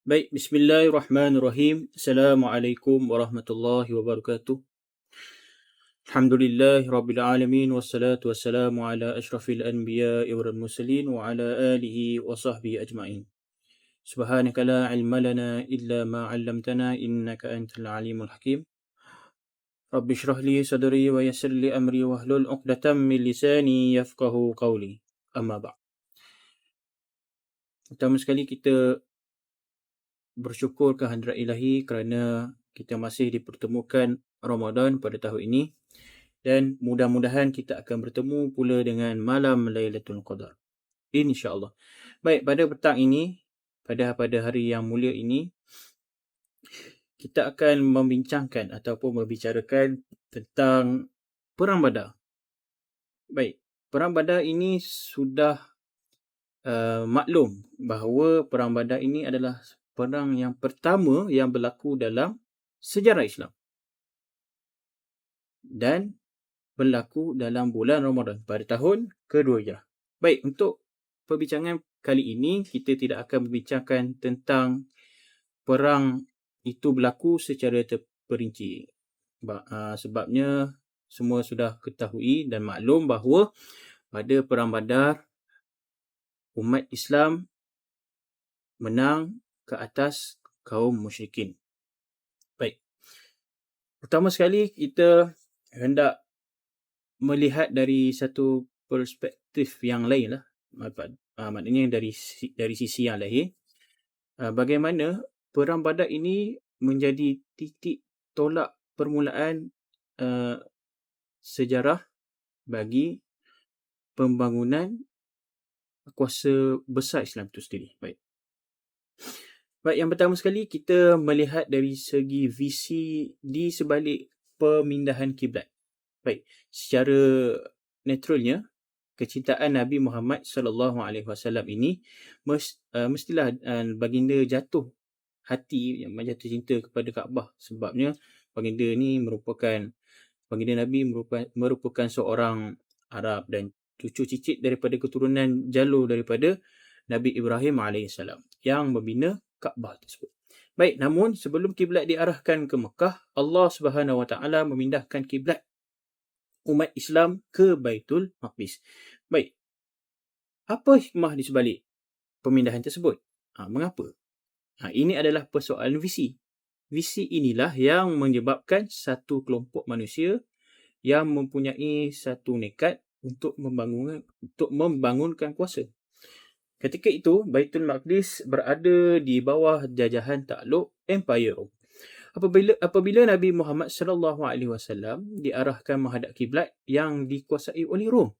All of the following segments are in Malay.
Baik, bismillahirrahmanirrahim. Assalamualaikum warahmatullahi wabarakatuh. Alhamdulillah rabbil alamin wassalatu wassalamu ala asyrafil anbiya'i wal mursalin wa ala alihi wa sahbihi ajma'in. Subhanaka la ilma lana illa ma 'allamtana innaka antal alimul hakim. Rabbi shrah li sadri wa yassir li amri wahlul 'uqdatam min lisani yafqahu qawli. Amma ba'd. Pertama sekali kita bersyukur kehadrat ilahi kerana kita masih dipertemukan Ramadan pada tahun ini dan mudah-mudahan kita akan bertemu pula dengan malam Lailatul Qadar, insya-Allah. Baik, pada petang ini, pada hari yang mulia ini, kita akan membincangkan ataupun membicarakan tentang Perang Badar. Baik, Perang Badar ini sudah maklum bahawa Perang Badar ini adalah perang yang pertama yang berlaku dalam sejarah Islam dan berlaku dalam bulan Ramadan pada tahun kedua Hijrah. Baik, untuk perbincangan kali ini kita tidak akan membincangkan tentang perang itu berlaku secara terperinci. Sebabnya semua sudah ketahui dan maklum bahawa pada Perang Badar umat Islam menang ke atas kaum musyrikin. Baik. Pertama sekali kita hendak melihat dari satu perspektif yang lain lah. Maknanya dari sisi yang lain. Bagaimana Perang Badar ini menjadi titik tolak permulaan sejarah bagi pembangunan kuasa besar Islam itu sendiri. Baik, yang pertama sekali kita melihat dari segi visi di sebalik pemindahan kiblat. Baik, secara naturalnya kecintaan Nabi Muhammad sallallahu alaihi wasallam ini mestilah baginda jatuh hati, yang jatuh cinta kepada Kaabah, sebabnya baginda Nabi merupakan seorang Arab dan cucu cicit daripada keturunan jalur daripada Nabi Ibrahim alaihissalam yang membina Kaabah tersebut. Baik, namun sebelum kiblat diarahkan ke Mekah, Allah Subhanahu Wa Taala memindahkan kiblat umat Islam ke Baitul Maqdis. Baik, apa hikmah di sebalik pemindahan tersebut? Mengapa? Ini adalah persoalan visi. Visi inilah yang menyebabkan satu kelompok manusia yang mempunyai satu nekat untuk membangunkan kuasa. Ketika itu, Baitul Maqdis berada di bawah jajahan takluk Empire Rom. Apabila Nabi Muhammad sallallahu alaihi wasallam diarahkan menghadap kiblat yang dikuasai oleh Rom,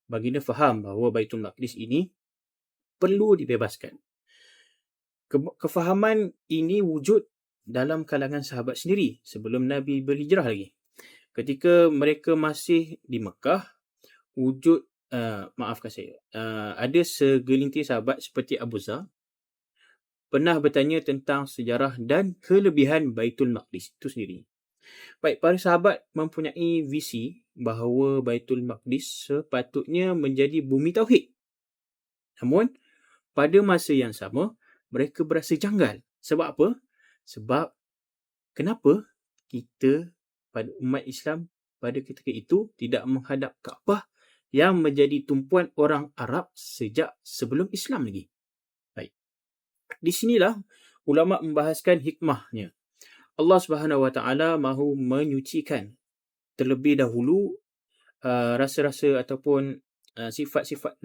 baginda faham bahawa Baitul Maqdis ini perlu dibebaskan. Kefahaman ini wujud dalam kalangan sahabat sendiri sebelum Nabi berhijrah lagi. Ketika mereka masih di Mekah, ada segelintir sahabat seperti Abu Zar pernah bertanya tentang sejarah dan kelebihan Baitul Maqdis itu sendiri. Baik, para sahabat mempunyai visi bahawa Baitul Maqdis sepatutnya menjadi bumi tauhid. Namun, pada masa yang sama, mereka berasa janggal. Sebab apa? Sebab kenapa kita pada umat Islam pada ketika itu tidak menghadap Kaabah yang menjadi tumpuan orang Arab sejak sebelum Islam lagi. Baik. Di sinilah ulama membahaskan hikmahnya. Allah Subhanahu Wa Taala mahu menyucikan terlebih dahulu rasa-rasa ataupun sifat-sifat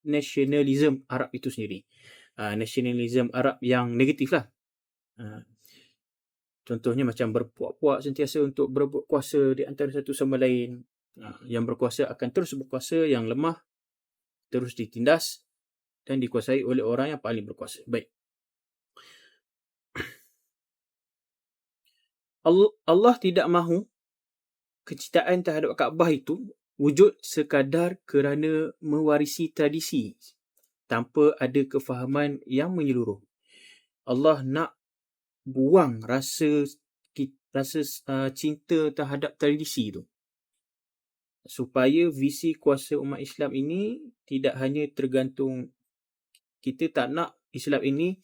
nasionalisme Arab itu sendiri. Nasionalisme Arab yang negatif lah. Contohnya macam berpuak-puak sentiasa untuk berebut kuasa di antara satu sama lain. Yang berkuasa akan terus berkuasa, yang lemah terus ditindas dan dikuasai oleh orang yang paling berkuasa. Baik. Allah tidak mahu kecintaan terhadap Kaabah itu wujud sekadar kerana mewarisi tradisi tanpa ada kefahaman yang menyeluruh. Allah nak buang rasa cinta terhadap tradisi itu, supaya visi kuasa umat Islam ini tidak hanya tergantung, kita tak nak Islam ini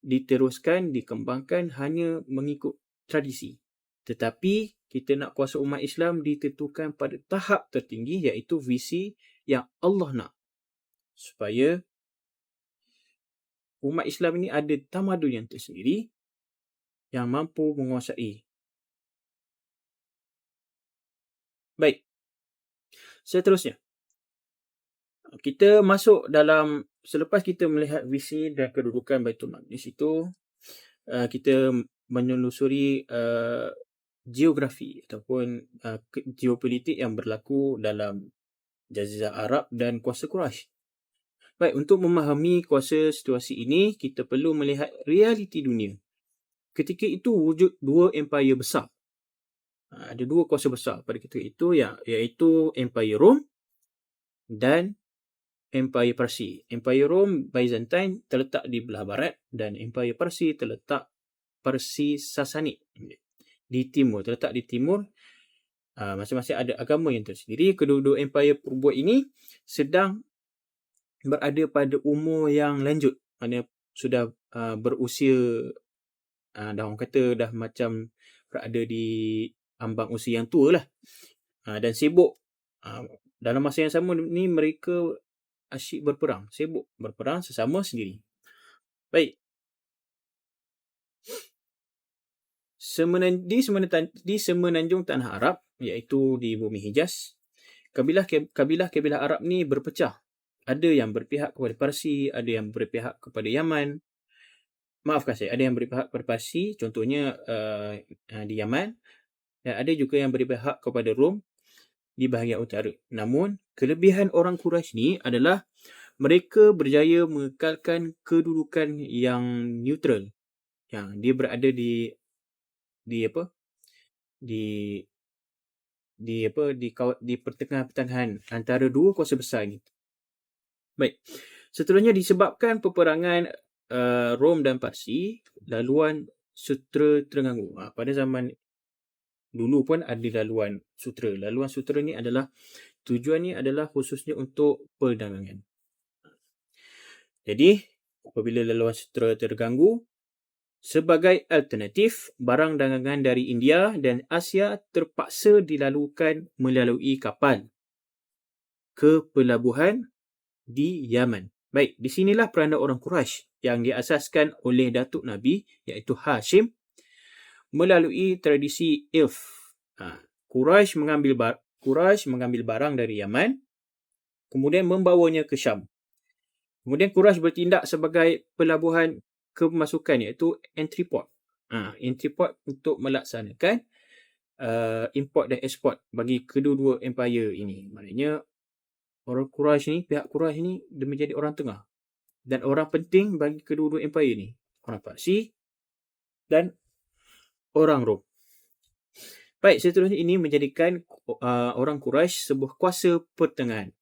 diteruskan, dikembangkan hanya mengikut tradisi. Tetapi kita nak kuasa umat Islam ditentukan pada tahap tertinggi, iaitu visi yang Allah nak. Supaya umat Islam ini ada tamadun yang tersendiri yang mampu menguasai. Baik, seterusnya. Kita masuk dalam, selepas kita melihat visi dan kedudukan Baitul Maqdis itu, kita menelusuri geografi ataupun geopolitik yang berlaku dalam Jazirah Arab dan kuasa Quraisy. Baik, untuk memahami kuasa situasi ini, kita perlu melihat realiti dunia. Ketika itu wujud dua empire besar. Ada dua kuasa besar pada ketika itu, iaitu Empire Rom dan Empire Parsi. Empire Rom, Byzantine, terletak di belah barat, dan Empire Parsi terletak Parsi Sassanid di timur, terletak di timur. Masing-masing ada agama yang tersendiri. Kedua-dua empire perbuat ini sedang berada pada umur yang lanjut, maknanya sudah berusia, dah orang kata dah macam berada di ambang usia yang tua lah, dan sibuk. Dalam masa yang sama ni mereka asyik berperang, sibuk berperang sesama sendiri. Baik, di semenanjung tanah Arab, iaitu di bumi Hijaz, kabilah Arab ni berpecah. Ada yang berpihak kepada Parsi, ada yang berpihak kepada Yaman. Ada yang berpihak kepada Parsi, contohnya di Yaman, dan ada juga yang berpihak kepada Rom di bahagian utara. Namun, kelebihan orang Quraisy ni adalah mereka berjaya mengekalkan kedudukan yang neutral, yang dia berada di pertengahan antara dua kuasa besar ini. Baik, seterusnya disebabkan peperangan Rom dan Parsi, laluan sutera terganggu. Pada zaman dulu pun ada laluan sutera. Laluan sutera ni adalah tujuannya adalah khususnya untuk perdagangan. Jadi, apabila laluan sutera terganggu, sebagai alternatif, barang dagangan dari India dan Asia terpaksa dilalukan melalui kapal ke pelabuhan di Yaman. Baik, di sinilah peranan orang Quraisy yang diasaskan oleh Datuk Nabi, iaitu Hashim, melalui tradisi Ilf. Quraisy mengambil barang dari Yaman, kemudian membawanya ke Syam. Kemudian Quraisy bertindak sebagai pelabuhan kemasukan, iaitu entry port. Entry port untuk melaksanakan import dan export bagi kedua-dua empire ini. Maknanya orang Quraisy ni, pihak Quraisy ni, dia menjadi orang tengah dan orang penting bagi kedua-dua empire ni, orang Parsi dan orang Rom. Baik, seterusnya ini menjadikan orang Quraisy sebuah kuasa pertengahan.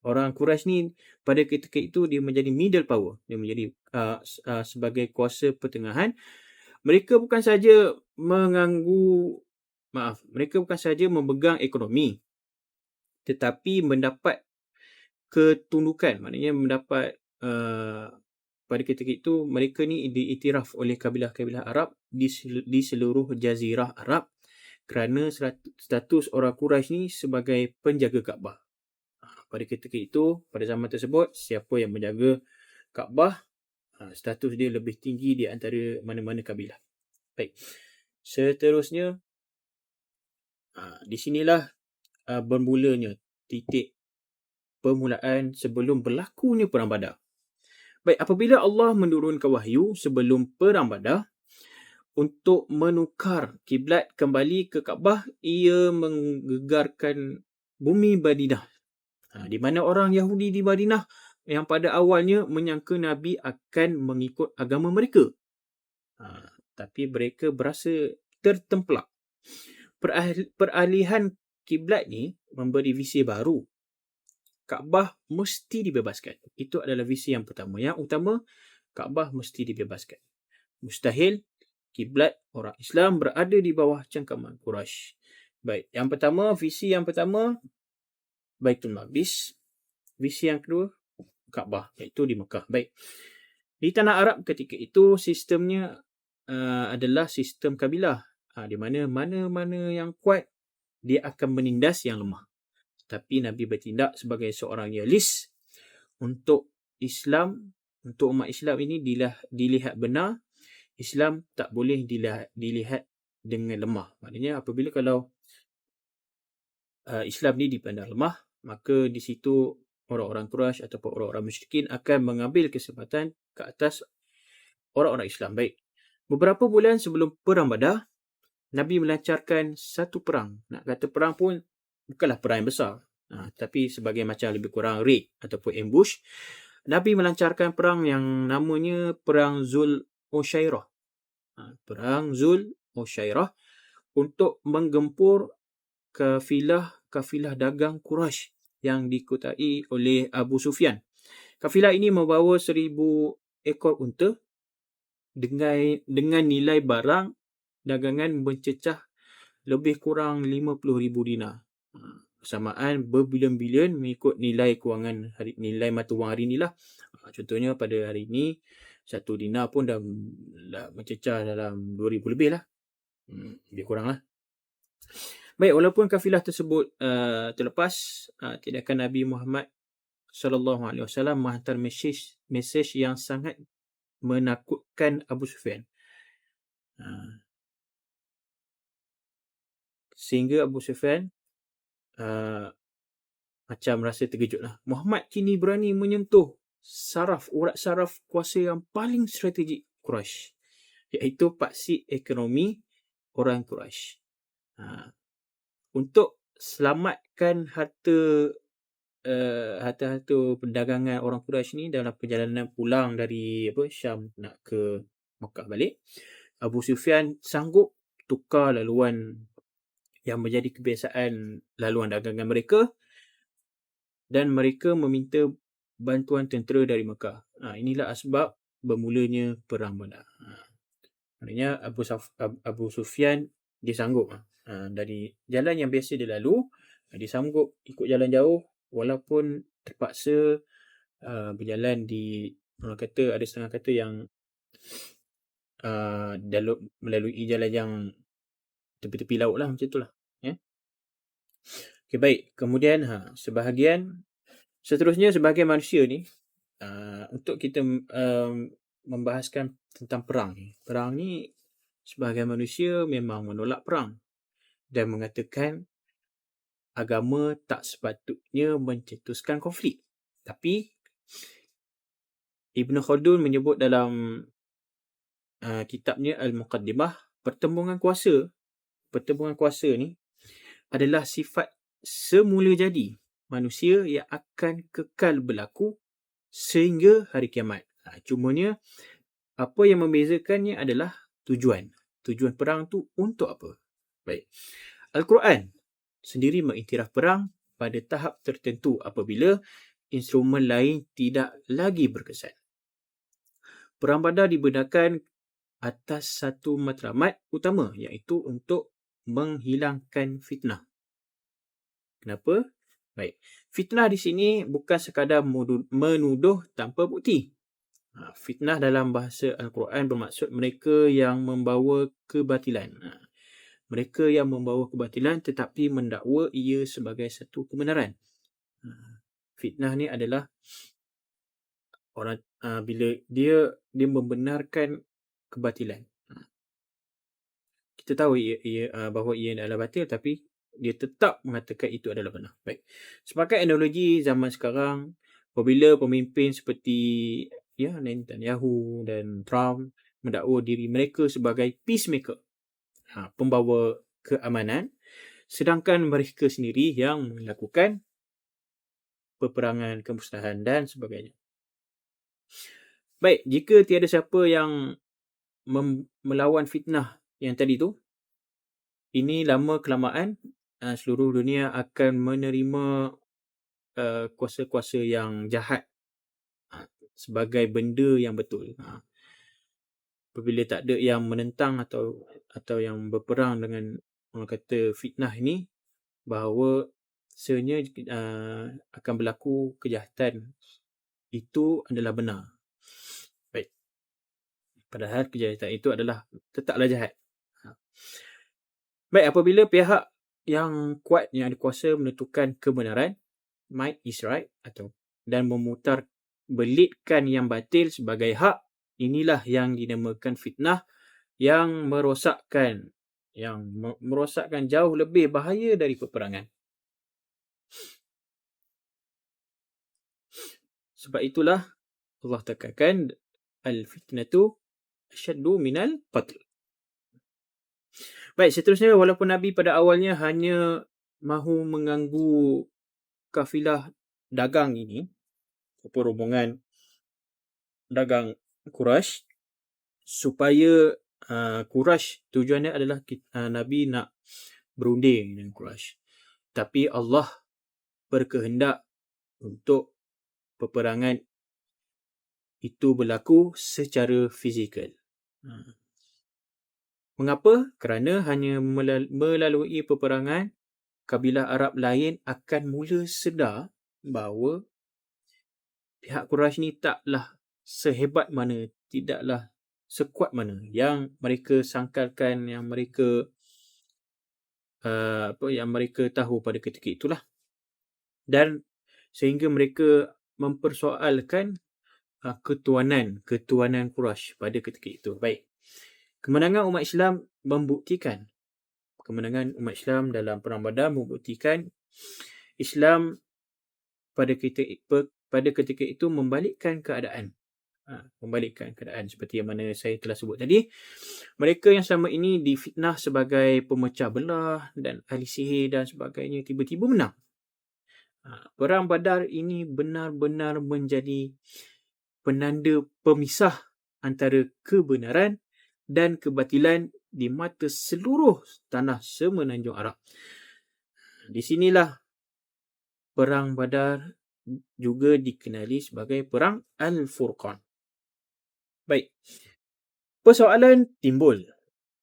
Orang Quraisy ni pada ketika itu dia menjadi middle power, dia menjadi sebagai kuasa pertengahan. Mereka bukan saja memegang ekonomi, tetapi mendapat ketundukan, maknanya mendapat pada ketika itu mereka ni diiktiraf oleh kabilah-kabilah Arab di seluruh Jazirah Arab kerana status orang Quraisy ni sebagai penjaga Kaabah. Pada ketika itu, pada zaman tersebut, siapa yang menjaga Kaabah, status dia lebih tinggi di antara mana-mana kabilah. Baik, seterusnya, di sinilah bermulanya titik permulaan sebelum berlakunya Perang Badar. Baik, apabila Allah menurunkan wahyu sebelum Perang Badar untuk menukar kiblat kembali ke Kaabah, ia menggegarkan bumi Madinah, di mana orang Yahudi di Madinah yang pada awalnya menyangka Nabi akan mengikut agama mereka, tapi mereka berasa tertemplak. Peralihan kiblat ni memberi visi baru. Kaabah mesti dibebaskan. Itu adalah visi yang pertama. Yang utama, Kaabah mesti dibebaskan. Mustahil kiblat orang Islam berada di bawah cengkaman Quraisy. Baik, visi yang pertama Baitul Maqdis. Visi yang kedua Kaabah, iaitu di Mekah. Baik. Di tanah Arab ketika itu sistemnya adalah sistem kabilah, di mana mana-mana yang kuat dia akan menindas yang lemah. Tapi Nabi bertindak sebagai seorang realis untuk Islam, untuk umat Islam ini dilihat benar. Islam tak boleh dilihat dengan lemah. Maknanya apabila kalau Islam ni dipandang lemah, maka di situ orang-orang Quraisy ataupun orang-orang musyrikin akan mengambil kesempatan ke atas orang-orang Islam. Baik. Beberapa bulan sebelum Perang Badar, Nabi melancarkan satu perang. Nak kata perang pun bukanlah perang yang besar. Tapi sebagai macam lebih kurang raid ataupun ambush. Nabi melancarkan perang yang namanya Perang Zul Ushairah. Perang Zul Ushairah untuk menggempur kafilah dagang Quraisy yang dikuasai oleh Abu Sufyan. Kafilah ini membawa 1,000 ekor unta dengan nilai barang dagangan mencecah lebih kurang 50,000 dinar. Bersamaan berbilion-bilion mengikut nilai kewangan nilai mata wang hari inilah. Contohnya pada hari ini 1 dinar pun dah mencecah dalam 2,000 lebih lah. Lebih kurang lah. Baik, walaupun kafilah tersebut terlepas, tindakan Nabi Muhammad SAW menghantar mesej yang sangat menakutkan Abu Sufyan. Sehingga Abu Sufyan macam rasa terkejut lah. Muhammad kini berani menyentuh urat saraf kuasa yang paling strategik Quraisy, iaitu paksi ekonomi orang Quraisy. Untuk selamatkan harta perdagangan orang Quraisy ni dalam perjalanan pulang dari Syam nak ke Mekah balik, Abu Sufyan sanggup tukar laluan yang menjadi kebiasaan laluan dagangan mereka, dan mereka meminta bantuan tentera dari Mekah. Inilah asbab bermulanya Perang Badar. Maknanya Abu Sufyan dia sanggup dari jalan yang biasa dia lalu, dia sanggup ikut jalan jauh walaupun terpaksa berjalan di, orang kata ada setengah kata yang melalui jalan yang tepi-tepi laut lah, macam tu lah. Okay, baik. Kemudian seterusnya sebagai manusia ni, untuk kita membahaskan tentang perang ni. Perang ni sebagai manusia memang menolak perang dan mengatakan agama tak sepatutnya mencetuskan konflik. Tapi Ibn Khaldun menyebut dalam kitabnya Al-Muqaddimah, pertembungan kuasa ni adalah sifat semula jadi manusia yang akan kekal berlaku sehingga hari kiamat. Cumanya apa yang membezakannya adalah tujuan perang tu untuk apa. Baik. Al-Quran sendiri mengiktiraf perang pada tahap tertentu apabila instrumen lain tidak lagi berkesan. Perang Badar dibenarkan atas satu matlamat utama, iaitu untuk menghilangkan fitnah. Kenapa? Baik. Fitnah di sini bukan sekadar menuduh tanpa bukti. Fitnah dalam bahasa Al-Quran bermaksud mereka yang membawa kebatilan. Mereka yang membawa kebatilan tetapi mendakwa ia sebagai satu kebenaran. Fitnah ni adalah orang bila dia membenarkan kebatilan. Kita tahu bahawa ia adalah batil, tapi dia tetap mengatakan itu adalah benar. Baik. Sepakat analogi zaman sekarang, apabila pemimpin seperti Netanyahu dan Trump mendakwa diri mereka sebagai peacemaker, pembawa keamanan, sedangkan mereka sendiri yang melakukan peperangan, kemusnahan dan sebagainya. Baik, jika tiada siapa yang melawan fitnah yang tadi tu, ini lama kelamaan seluruh dunia akan menerima kuasa-kuasa yang jahat sebagai benda yang betul. Apabila tak ada yang menentang atau yang berperang dengan, orang kata, fitnah ini, bahawa sebenarnya akan berlaku kejahatan, itu adalah benar. Baik. Padahal kejahatan itu adalah tetaplah jahat. Baik, apabila pihak yang kuat yang ada kuasa menentukan kebenaran, might is right, dan memutar belitkan yang batil sebagai hak, inilah yang dinamakan fitnah yang merosakkan jauh lebih bahaya dari peperangan. Sebab itulah Allah tekankan al-fitnatu asyaddu minal qatl. Baik, seterusnya, walaupun Nabi pada awalnya hanya mahu mengganggu kafilah dagang ini, rombongan dagang Quraisy, supaya Quraisy, tujuannya adalah Nabi nak berunding dengan Quraisy. Tapi Allah berkehendak untuk peperangan itu berlaku secara fizikal. Mengapa? Kerana hanya melalui peperangan, kabilah Arab lain akan mula sedar bahawa pihak Quraisy ni taklah sehebat mana, tidaklah sekuat mana yang mereka sangkalkan, yang mereka tahu pada ketika itulah. Dan sehingga mereka mempersoalkan ketuanan Quraisy pada ketika itu. Baik. Kemenangan umat Islam dalam Perang Badar membuktikan Islam pada ketika itu membalikkan keadaan. Seperti yang mana saya telah sebut tadi. Mereka yang selama ini difitnah sebagai pemecah belah dan ahli sihir dan sebagainya, tiba-tiba menang. Perang Badar ini benar-benar menjadi penanda pemisah antara kebenaran dan kebatilan di mata seluruh tanah semenanjung Arab. Di sinilah Perang Badar juga dikenali sebagai Perang Al-Furqan. Baik. Persoalan timbul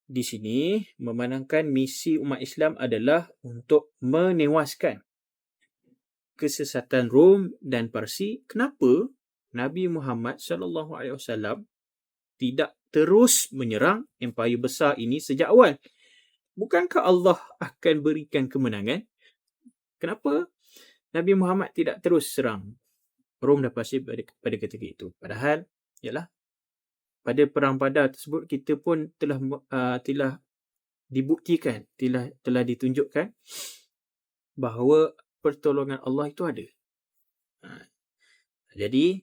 di sini memandangkan misi umat Islam adalah untuk menewaskan kesesatan Rom dan Parsi. Kenapa Nabi Muhammad SAW tidak terus menyerang empayar besar ini sejak awal? Bukankah Allah akan berikan kemenangan? Kenapa Nabi Muhammad tidak terus serang Rom dan Parsi pada ketika itu? Padahal, pada Perang Badar tersebut kita pun telah dibuktikan, telah ditunjukkan bahawa pertolongan Allah itu ada. Jadi,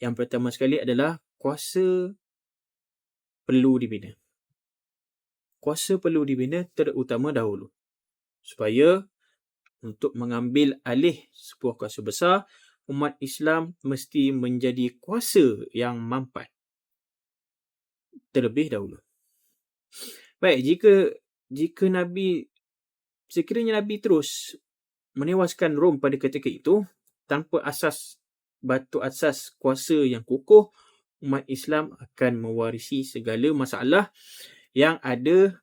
yang pertama sekali adalah kuasa perlu dibina. Kuasa perlu dibina terutama dahulu. Supaya untuk mengambil alih sebuah kuasa besar, umat Islam mesti menjadi kuasa yang mampan terlebih dahulu. Baik, jika sekiranya Nabi terus menewaskan Rom pada ketika itu tanpa batu asas kuasa yang kukuh, umat Islam akan mewarisi segala masalah yang ada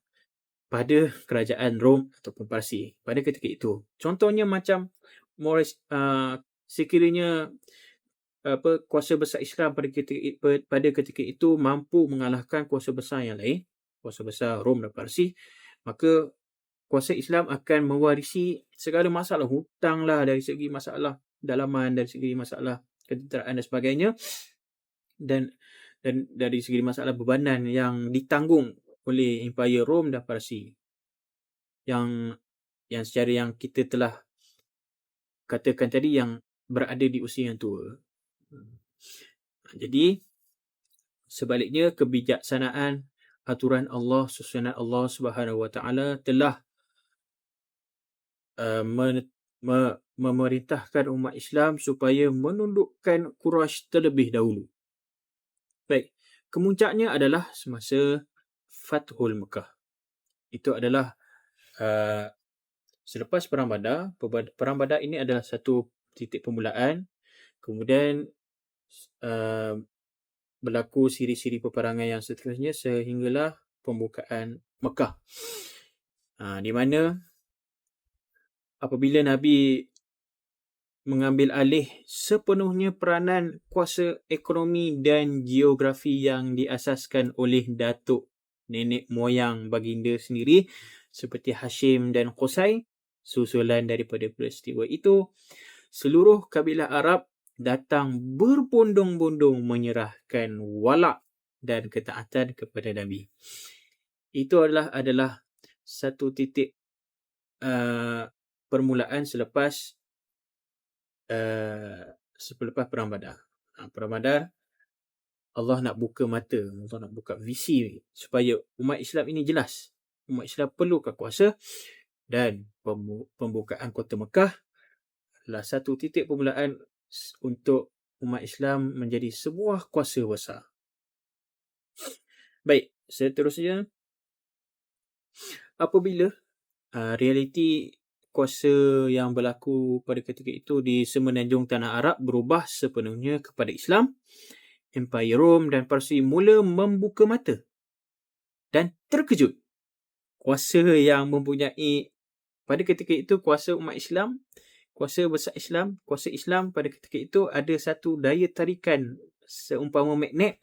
pada kerajaan Rom ataupun Parsi pada ketika itu. Contohnya macam sekiranya kuasa besar Islam pada ketika itu mampu mengalahkan kuasa besar yang lain, kuasa besar Rom dan Parsi, maka kuasa Islam akan mewarisi segala masalah, hutanglah dari segi masalah dalaman, dari segi masalah ketenteraan dan sebagainya, dan dari segi masalah bebanan yang ditanggung oleh Empayar Rom dan Parsi yang secara yang kita telah katakan tadi yang berada di usia yang tua. Jadi sebaliknya, kebijaksanaan aturan Allah, susunan Allah Subhanahu Wa Taala telah memerintahkan umat Islam supaya menundukkan Quraisy terlebih dahulu. Baik, kemuncaknya adalah semasa Fathul Mekah. Itu adalah selepas Perang Badar. Perang Badar ini adalah satu titik permulaan. Kemudian berlaku siri-siri peperangan yang seterusnya sehinggalah pembukaan Mekah. Di mana apabila Nabi mengambil alih sepenuhnya peranan kuasa ekonomi dan geografi yang diasaskan oleh datuk nenek moyang baginda sendiri seperti Hashim dan Qusay. Susulan daripada peristiwa itu, seluruh kabilah Arab datang berbondong-bondong menyerahkan walak dan ketaatan kepada Nabi. Itu adalah satu titik permulaan selepas Perang Badar. Perang Badar, Allah nak buka mata, Allah nak buka visi supaya umat Islam ini jelas. Umat Islam perlukan kuasa, dan pembukaan kota Mekah adalah satu titik permulaan untuk umat Islam menjadi sebuah kuasa besar. Baik, seterusnya, apabila realiti kuasa yang berlaku pada ketika itu di semenanjung tanah Arab berubah sepenuhnya kepada Islam, Empire Rom dan Parsi mula membuka mata dan terkejut. Kuasa yang mempunyai pada ketika itu, kuasa umat Islam, kuasa besar Islam, kuasa Islam pada ketika itu ada satu daya tarikan seumpama magnet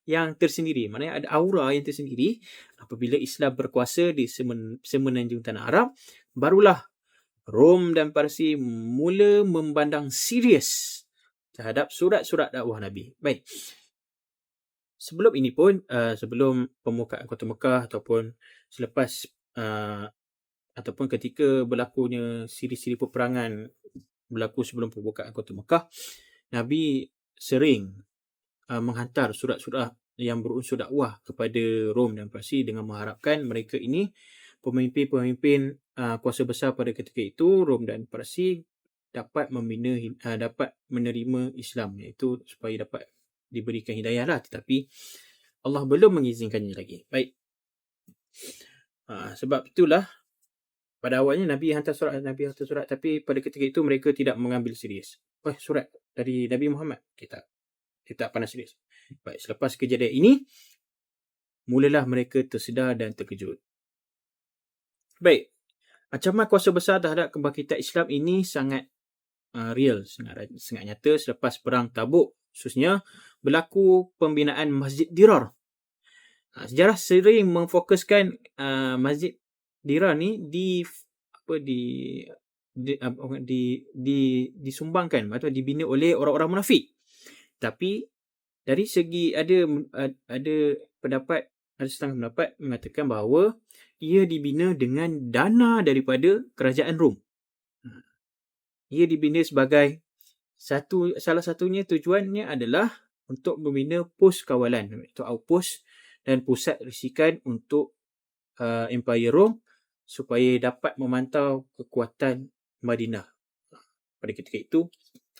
yang tersendiri. Maknanya ada aura yang tersendiri. Apabila Islam berkuasa di semenanjung tanah Arab, barulah Rom dan Parsi mula memandang serius terhadap surat-surat dakwah Nabi. Baik. Sebelum ini pun, sebelum pembukaan kota Mekah ataupun selepas ataupun ketika berlakunya siri-siri peperangan berlaku sebelum pembukaan kota Mekah, Nabi sering menghantar surat-surat yang berunsur dakwah kepada Rom dan Parsi dengan mengharapkan mereka ini pemimpin-pemimpin kuasa besar pada ketika itu, Rom dan Parsi, dapat dapat menerima Islam, iaitu supaya dapat diberikan hidayah lah. Tetapi Allah belum mengizinkannya lagi. Baik. Sebab itulah pada awalnya Nabi hantar surat, tapi pada ketika itu mereka tidak mengambil serius. Surat dari Nabi Muhammad, kita tak pandang serius. Baik, selepas kejadian ini, mulalah mereka tersedar dan terkejut. Baik, ancaman kuasa besar terhadap kebangkitan Islam ini sangat real, sangat nyata selepas perang Tabuk. Khususnya berlaku pembinaan Masjid Dirar. Sejarah sering memfokuskan Masjid Dirar ni disumbangkan atau dibina oleh orang-orang munafik. Tapi dari segi ada setengah pendapat mengatakan bahawa ia dibina dengan dana daripada kerajaan Rom. Ia dibina sebagai salah satunya tujuannya adalah untuk membina pos kawalan, iaitu outpost dan pusat risikan untuk Empire Rom supaya dapat memantau kekuatan Madinah. Pada ketika itu,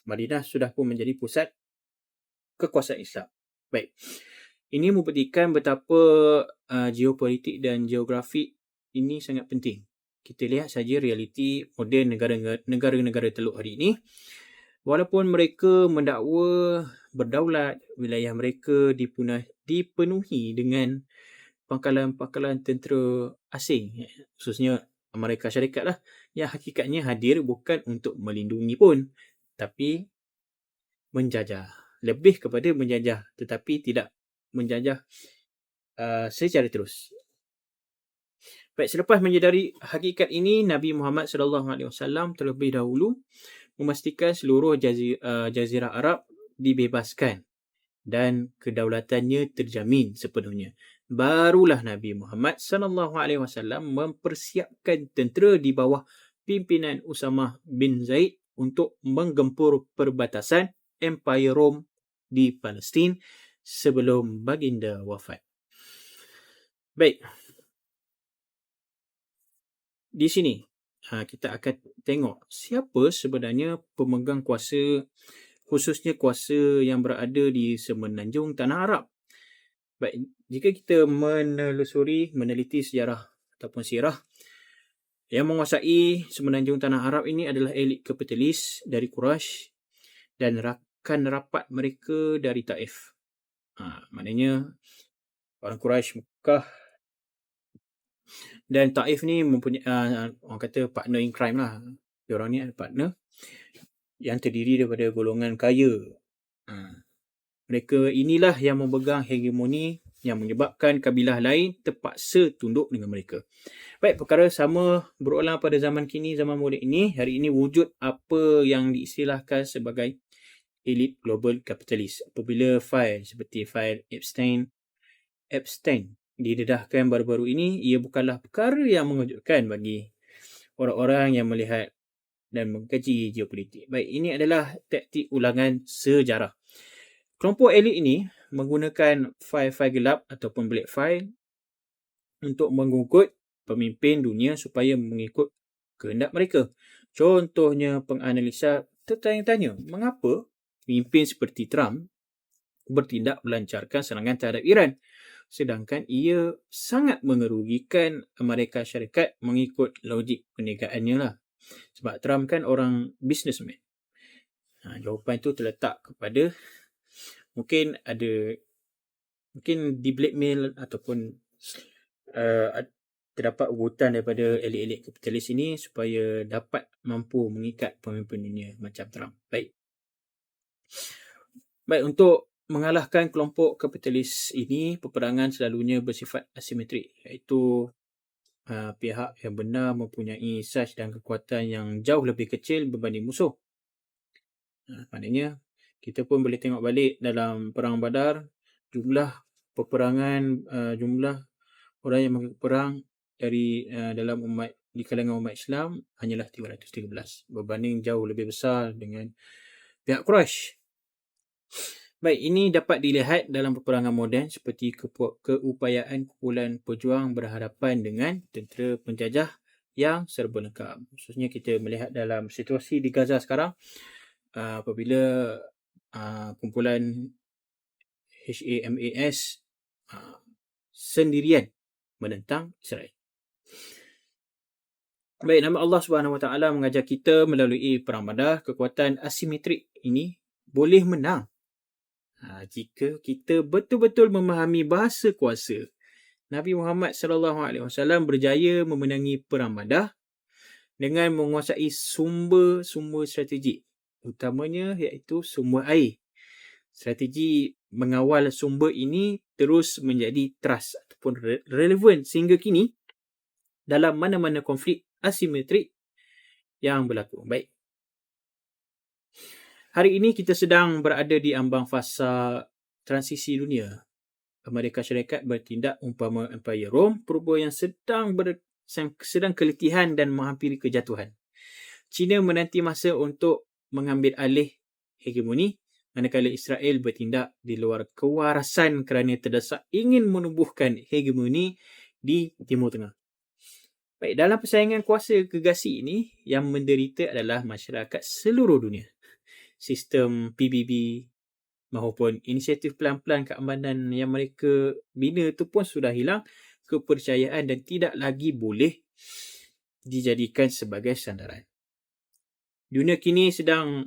Madinah sudah pun menjadi pusat kekuasaan Islam. Baik. Ini membuktikan betapa geopolitik dan geografi ini sangat penting. Kita lihat saja realiti moden negara-negara Teluk hari ini. Walaupun mereka mendakwa berdaulat, wilayah mereka dipenuhi dengan pangkalan-pangkalan tentera asing, khususnya Amerika Syarikat lah, yang hakikatnya hadir bukan untuk melindungi pun, tapi menjajah. Lebih kepada menjajah, tetapi tidak menjajah secara terus. Baik, selepas menyedari hakikat ini, Nabi Muhammad SAW terlebih dahulu memastikan seluruh jazirah Arab dibebaskan dan kedaulatannya terjamin sepenuhnya. Barulah Nabi Muhammad SAW mempersiapkan tentera di bawah pimpinan Usamah bin Zaid untuk menggempur perbatasan Empire Rom di Palestin sebelum baginda wafat. Baik. Di sini kita akan tengok siapa sebenarnya pemegang kuasa, khususnya kuasa yang berada di semenanjung tanah Arab. Baik, jika kita meneliti sejarah ataupun sirah, yang menguasai semenanjung tanah Arab ini adalah elit kapitalis dari Quraisy dan rakan rapat mereka dari Taif. Maknanya orang Quraisy, Mekah dan Taif ni mempunyai orang kata partner in crime lah. Diorang ni ada partner. yang terdiri daripada golongan kaya. Mereka inilah yang memegang hegemoni yang menyebabkan kabilah lain terpaksa tunduk dengan mereka. Baik, perkara sama berulang pada zaman kini, zaman moden ini. Hari ini wujud apa yang diistilahkan sebagai elit global kapitalis. Apabila fail seperti fail Epstein didedahkan baru-baru ini, ia bukanlah perkara yang mengejutkan bagi orang-orang yang melihat dan mengkaji geopolitik. Baik, ini adalah taktik ulangan sejarah. Kelompok elit ini menggunakan fail-fail gelap ataupun black file untuk mengungkut pemimpin dunia supaya mengikut kehendak mereka. Contohnya, penganalisa tertanya-tanya mengapa pemimpin seperti Trump bertindak melancarkan serangan terhadap Iran, sedangkan ia sangat mengerugikan Amerika Syarikat mengikut logik perniagaannya lah. Sebab Trump kan orang businessman. Jawapan itu terletak kepada mungkin di blackmail ataupun terdapat ugutan daripada elit-elit kapitalis ini supaya dapat mampu mengikat pemimpin dunia macam Trump. Baik, untuk mengalahkan kelompok kapitalis ini, peperangan selalunya bersifat asimetrik, iaitu pihak yang benar mempunyai saiz dan kekuatan yang jauh lebih kecil berbanding musuh. Maknanya, kita pun boleh tengok balik dalam Perang Badar, jumlah peperangan, jumlah orang yang berperang dari di kalangan umat Islam hanyalah 313 berbanding jauh lebih besar dengan pihak Quraisy. Baik, ini dapat dilihat dalam peperangan moden seperti keupayaan kumpulan pejuang berhadapan dengan tentera penjajah yang serba lengkap. Khususnya kita melihat dalam situasi di Gaza sekarang, apabila kumpulan HAMAS sendirian menentang Israel. Baik, nama Allah SWT mengajar kita melalui Perang Badar, kekuatan asimetrik ini boleh menang jika kita betul-betul memahami bahasa kuasa. Nabi Muhammad SAW berjaya memenangi Perang Badar dengan menguasai sumber-sumber strategik, utamanya iaitu sumber air. Strategi mengawal sumber ini terus menjadi trust ataupun relevan sehingga kini dalam mana-mana konflik asimetrik yang berlaku. Baik. Hari ini kita sedang berada di ambang fasa transisi dunia. Amerika Syarikat bertindak umpama Empire Rome purba yang sedang keletihan dan menghampiri kejatuhan. China menanti masa untuk mengambil alih hegemoni, manakala Israel bertindak di luar kewarasan kerana terdesak ingin menumbuhkan hegemoni di Timur Tengah. Baik, dalam persaingan kuasa gegasi ini, yang menderita adalah masyarakat seluruh dunia. Sistem PBB maupun inisiatif pelan-pelan keamanan yang mereka bina itu pun sudah hilang kepercayaan dan tidak lagi boleh dijadikan sebagai sandaran. Dunia kini sedang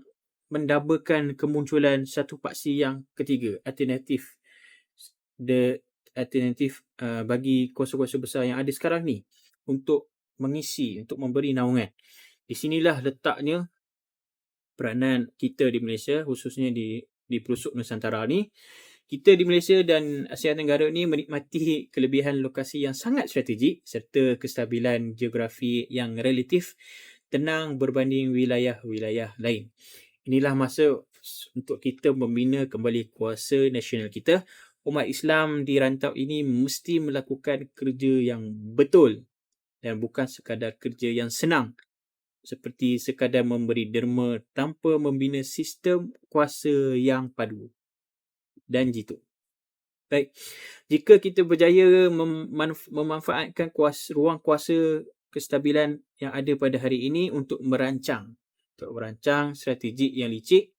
mendabakan kemunculan satu paksi yang ketiga, alternatif bagi kuasa-kuasa besar yang ada sekarang ni untuk mengisi, untuk memberi naungan. Di sinilah letaknya peranan kita di Malaysia, khususnya di pelosok Nusantara ni. Kita di Malaysia dan Asia Tenggara ni menikmati kelebihan lokasi yang sangat strategik serta kestabilan geografi yang relatif tenang berbanding wilayah-wilayah lain. Inilah masa untuk kita membina kembali kuasa nasional kita. Umat Islam di rantau ini mesti melakukan kerja yang betul dan bukan sekadar kerja yang senang, seperti sekadar memberi derma tanpa membina sistem kuasa yang padu dan jitu. Baik, jika kita berjaya memanfaatkan ruang kuasa kestabilan yang ada pada hari ini untuk merancang strategi yang licik,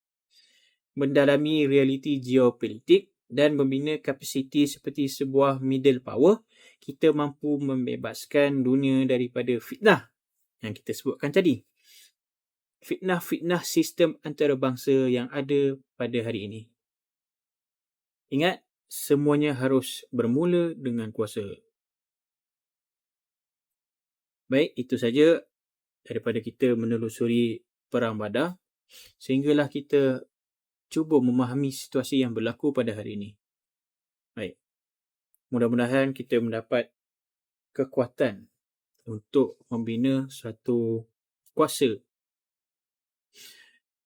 mendalami realiti geopolitik dan membina kapasiti seperti sebuah middle power, kita mampu membebaskan dunia daripada fitnah yang kita sebutkan tadi. Fitnah-fitnah sistem antarabangsa yang ada pada hari ini. Ingat, semuanya harus bermula dengan kuasa. Baik, itu saja daripada kita menelusuri Perang Badar. sehinggalah kita cuba memahami situasi yang berlaku pada hari ini. Baik, mudah-mudahan kita mendapat kekuatan untuk membina suatu kuasa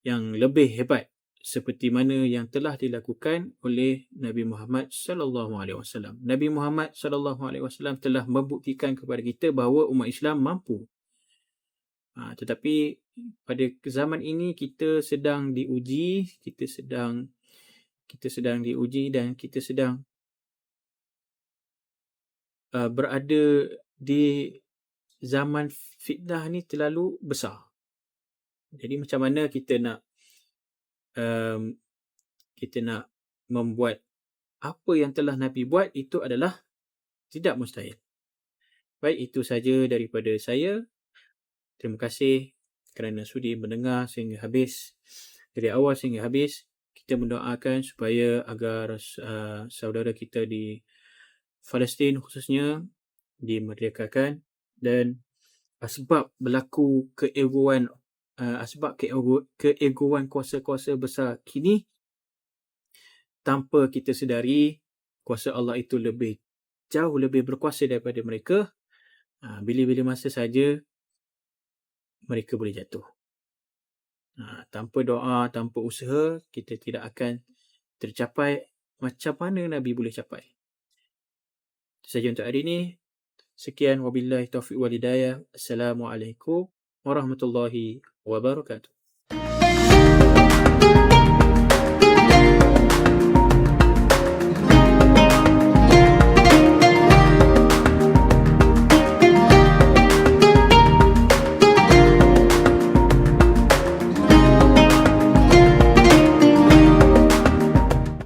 yang lebih hebat seperti mana yang telah dilakukan oleh Nabi Muhammad sallallahu alaihi wasallam. Nabi Muhammad sallallahu alaihi wasallam telah membuktikan kepada kita bahawa umat Islam mampu. Tetapi pada zaman ini kita sedang diuji, kita sedang diuji dan kita sedang berada di zaman fitnah ni terlalu besar. Jadi macam mana kita nak membuat apa yang telah Nabi buat, itu adalah tidak mustahil. Baik, itu saja daripada saya. Terima kasih kerana sudi mendengar sehingga habis. Dari awal sehingga habis, kita mendoakan supaya agar saudara kita di Palestin khususnya dimerdekakan, dan sebab berlaku keegoan kuasa-kuasa besar kini, tanpa kita sedari, kuasa Allah itu jauh lebih berkuasa daripada mereka. Bila-bila masa saja mereka boleh jatuh. Tanpa doa, tanpa usaha, kita tidak akan tercapai macam mana Nabi boleh capai. Itu saja untuk hari ini. Sekian, wabillahi taufiq wal hidayah. Assalamualaikum warahmatullahi wabarakatuh.